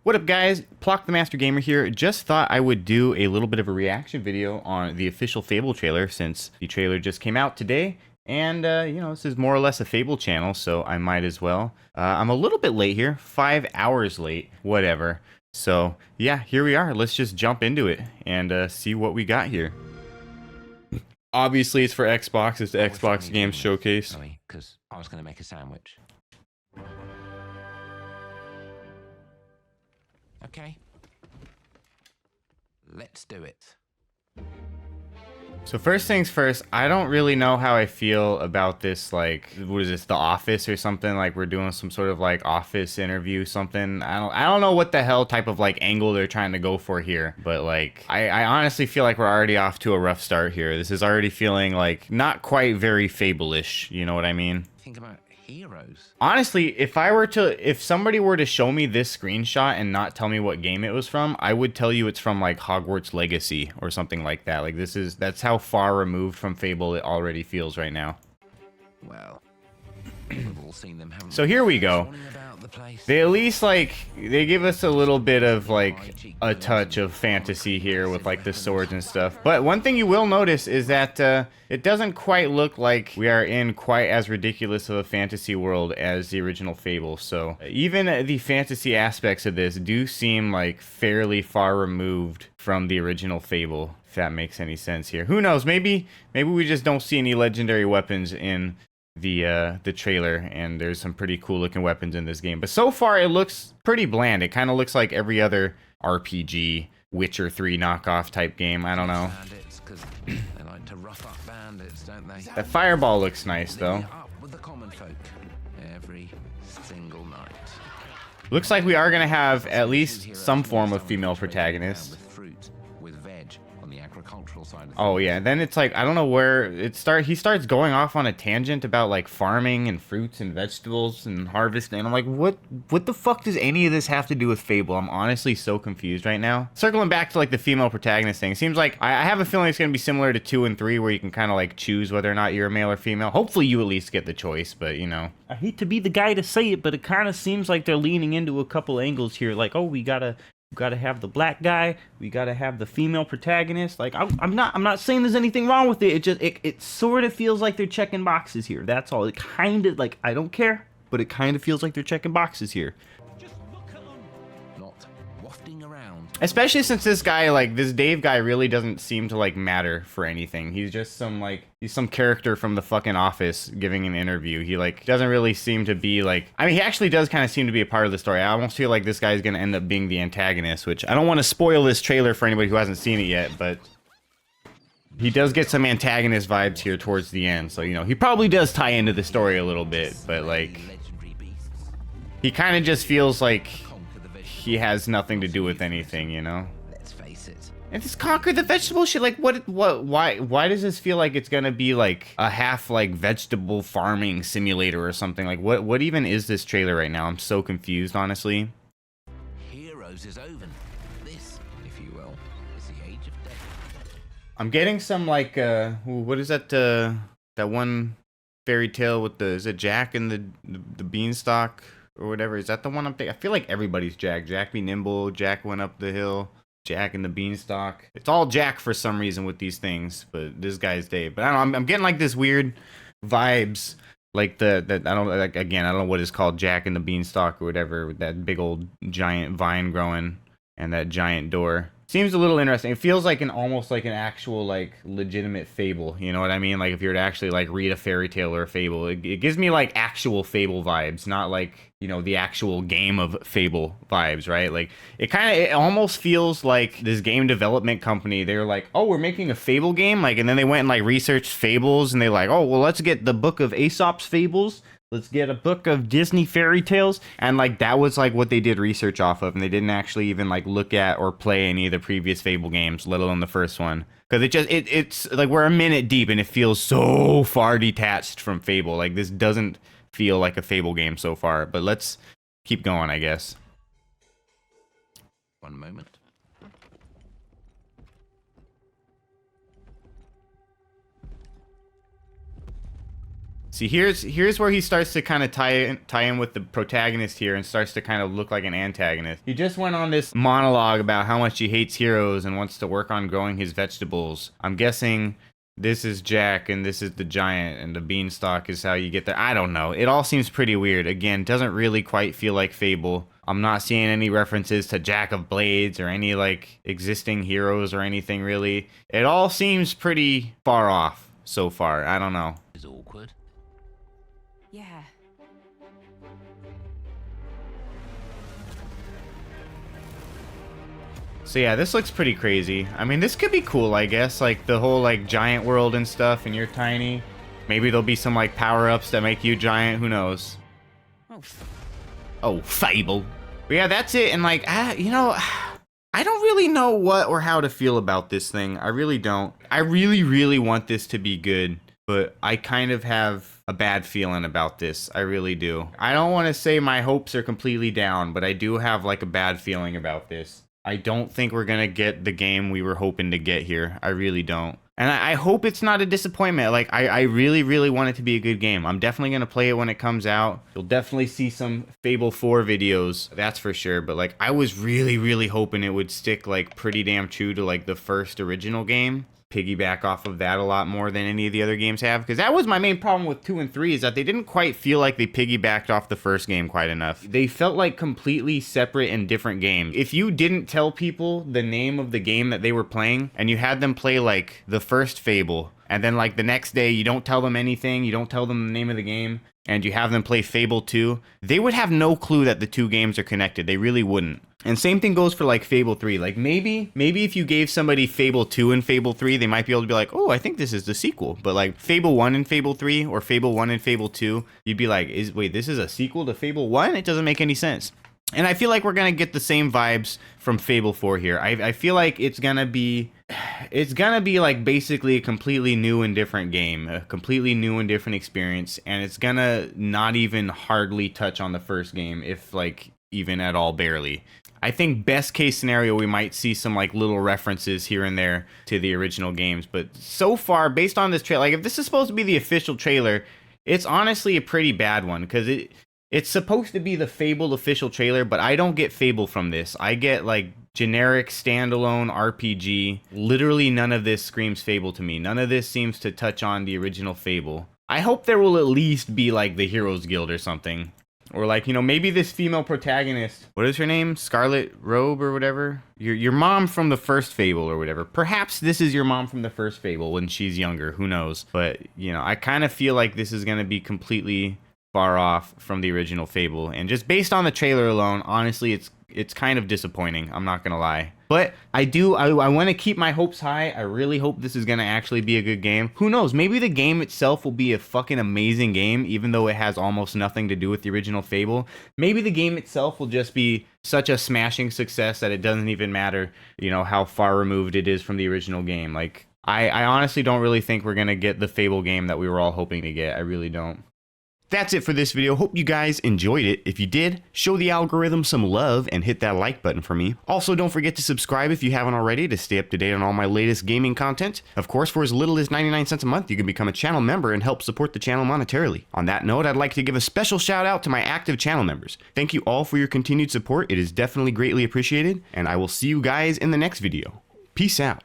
What up guys, Plock the Master Gamer here. Just thought I would do a little bit of a reaction video on the official Fable trailer since the trailer just came out today. And, you know, this is more or less a Fable channel, so I might as well. I'm a little bit late here, 5 hours late, whatever. So, yeah, here we are. Let's just jump into it and see what we got here. Obviously, it's for Xbox. It's the Xbox Games Showcase. Because I was going to make a sandwich. Okay. Let's do it. So first things first, I don't really know how I feel about this, like, what is this, The Office or something? Like, we're doing some sort of, like, office interview something. I don't know what the hell type of, like, angle they're trying to go for here. But, like, I honestly feel like we're already off to a rough start here. This is already feeling, like, not quite very Fable-ish, you know what I mean? Think about heroes. Honestly, if somebody were to show me this screenshot and not tell me what game it was from, I would tell you it's from like Hogwarts Legacy or something like that. Like that's how far removed from Fable it already feels right now. Well, we've all seen them, haven't we? So here we go. Warning about the place. They at least like they give us a little bit of like a touch of fantasy here with like the swords and stuff. But one thing you will notice is that it doesn't quite look like we are in quite as ridiculous of a fantasy world as the original Fable. So even the fantasy aspects of this do seem like fairly far removed from the original Fable, if that makes any sense here. Who knows? Maybe we just don't see any legendary weapons in the trailer, and there's some pretty cool looking weapons in this game. But so far it looks pretty bland. It kind of looks like every other RPG, Witcher 3 knockoff type game. I don't know. Bandits, 'cause they like to rough up bandits, don't they? That fireball looks nice though. Living it up with the common folk every single night. Looks like we are gonna have at least some form of female protagonist. With fruit, with veg on the agricultural side of things. Oh yeah, then it's like I don't know where he starts going off on a tangent about like farming and fruits and vegetables and harvesting. And I'm like, what the fuck does any of this have to do with Fable? I'm honestly so confused right now. Circling back to like the female protagonist thing, seems like I have a feeling it's gonna be similar to 2 and 3 where you can kind of like choose whether or not you're a male or female. Hopefully you at least get the choice, but you know. I hate to be the guy to say it, but it kind of seems like they're leaning into a couple angles here. Like, oh, we gotta have the black guy, we gotta have the female protagonist. Like, I'm not saying there's anything wrong with it. It just it sort of feels like they're checking boxes here. That's all. It kind of like, I don't care, but it kind of feels like they're checking boxes here. Not wafting around. Especially since this guy, like, this Dave guy really doesn't seem to, like, matter for anything. He's just some, like, he's some character from the fucking Office giving an interview. He, like, doesn't really seem to be, like... I mean, he actually does kind of seem to be a part of the story. I almost feel like this guy's gonna end up being the antagonist, which I don't want to spoil this trailer for anybody who hasn't seen it yet, but... he does get some antagonist vibes here towards the end, so, you know, he probably does tie into the story a little bit, but, like... he kind of just feels like... he has nothing to do with anything, you know? Let's face it. And just conquer the vegetable shit. Like, why does this feel like it's gonna be like a half like vegetable farming simulator or something? Like, what even is this trailer right now? I'm so confused, honestly. Heroes is over. This, if you will, is the age of death. I'm getting some like, what is that? That one fairy tale with the, is it Jack and the beanstalk or whatever? Is that the one I'm thinking? I feel like everybody's Jack. Jack be nimble. Jack went up the hill. Jack and the beanstalk. It's all Jack for some reason with these things, but this guy's Dave. But I don't know, I'm getting like this weird vibes, like I don't like, again, I don't know what it's called, Jack and the beanstalk or whatever, with that big old giant vine growing and that giant door. Seems a little interesting. It feels like almost like an actual like legitimate fable, you know what I mean? Like if you were to actually like read a fairy tale or a fable, it gives me like actual Fable vibes, not like, you know, the actual game of Fable vibes, right? Like it almost feels like this game development company, they're like, oh, we're making a Fable game, like, and then they went and like researched fables, and they like, oh, well, let's get the book of Aesop's fables. Let's get a book of Disney fairy tales. And like that was like what they did research off of, and they didn't actually even like look at or play any of the previous Fable games, let alone the first one. Because it's like we're a minute deep and it feels so far detached from Fable. Like this doesn't feel like a Fable game so far. But let's keep going, I guess. One moment. See, here's where he starts to kind of tie in with the protagonist here and starts to kind of look like an antagonist. He just went on this monologue about how much he hates heroes and wants to work on growing his vegetables. I'm guessing this is Jack and this is the giant and the beanstalk is how you get there. I don't know. It all seems pretty weird. Again, doesn't really quite feel like Fable. I'm not seeing any references to Jack of Blades or any like existing heroes or anything really. It all seems pretty far off so far. I don't know. Is awkward. Yeah. So yeah, this looks pretty crazy. I mean, this could be cool, I guess. Like the whole like giant world and stuff, and you're tiny. Maybe there'll be some like power-ups that make you giant. Who knows? Oh, Fable. But yeah, that's it. And like, you know, I don't really know what or how to feel about this thing. I really don't. I really, really want this to be good, but I kind of have a bad feeling about this. I really do. I don't want to say my hopes are completely down, but I do have like a bad feeling about this. I don't think we're going to get the game we were hoping to get here. I really don't. And I hope it's not a disappointment. Like, I really, really want it to be a good game. I'm definitely going to play it when it comes out. You'll definitely see some Fable 4 videos, that's for sure. But, like, I was really, really hoping it would stick, like, pretty damn true to, like, the first original game. Piggyback off of that a lot more than any of the other games have, because that was my main problem with 2 and 3 is that they didn't quite feel like they piggybacked off the first game quite enough. They felt like completely separate and different games. If you didn't tell people the name of the game that they were playing and you had them play like the first Fable and then like the next day you don't tell them anything, you don't tell them the name of the game, and you have them play Fable 2, they would have no clue that the two games are connected. They really wouldn't. And same thing goes for like Fable 3. Like maybe if you gave somebody Fable 2 and Fable 3, they might be able to be like, oh, I think this is the sequel. But like Fable 1 and Fable 3 or Fable 1 and Fable 2, you'd be like, wait, this is a sequel to Fable 1? It doesn't make any sense. And I feel like we're going to get the same vibes from Fable 4 here. I feel like it's going to be like basically a completely new and different game, a completely new and different experience. And it's going to not even hardly touch on the first game, if like even at all, barely. I think best case scenario, we might see some like little references here and there to the original games. But so far, based on this trailer, like if this is supposed to be the official trailer, it's honestly a pretty bad one because it's supposed to be the Fable official trailer, but I don't get Fable from this. I get like generic standalone RPG. Literally none of this screams Fable to me. None of this seems to touch on the original Fable. I hope there will at least be like the Heroes Guild or something. Or like, you know, maybe this female protagonist, what is her name? Scarlet Robe or whatever? Your mom from the first Fable or whatever. Perhaps this is your mom from the first Fable when she's younger. Who knows? But, you know, I kind of feel like this is going to be completely far off from the original Fable. And just based on the trailer alone, honestly, it's kind of disappointing. I'm not going to lie. But I want to keep my hopes high. I really hope this is going to actually be a good game. Who knows? Maybe the game itself will be a fucking amazing game, even though it has almost nothing to do with the original Fable. Maybe the game itself will just be such a smashing success that it doesn't even matter, you know, how far removed it is from the original game. Like, I honestly don't really think we're going to get the Fable game that we were all hoping to get. I really don't. That's it for this video. Hope you guys enjoyed it. If you did, show the algorithm some love and hit that like button for me. Also, don't forget to subscribe if you haven't already to stay up to date on all my latest gaming content. Of course, for as little as 99 cents a month, you can become a channel member and help support the channel monetarily. On that note, I'd like to give a special shout out to my active channel members. Thank you all for your continued support. It is definitely greatly appreciated, and I will see you guys in the next video. Peace out.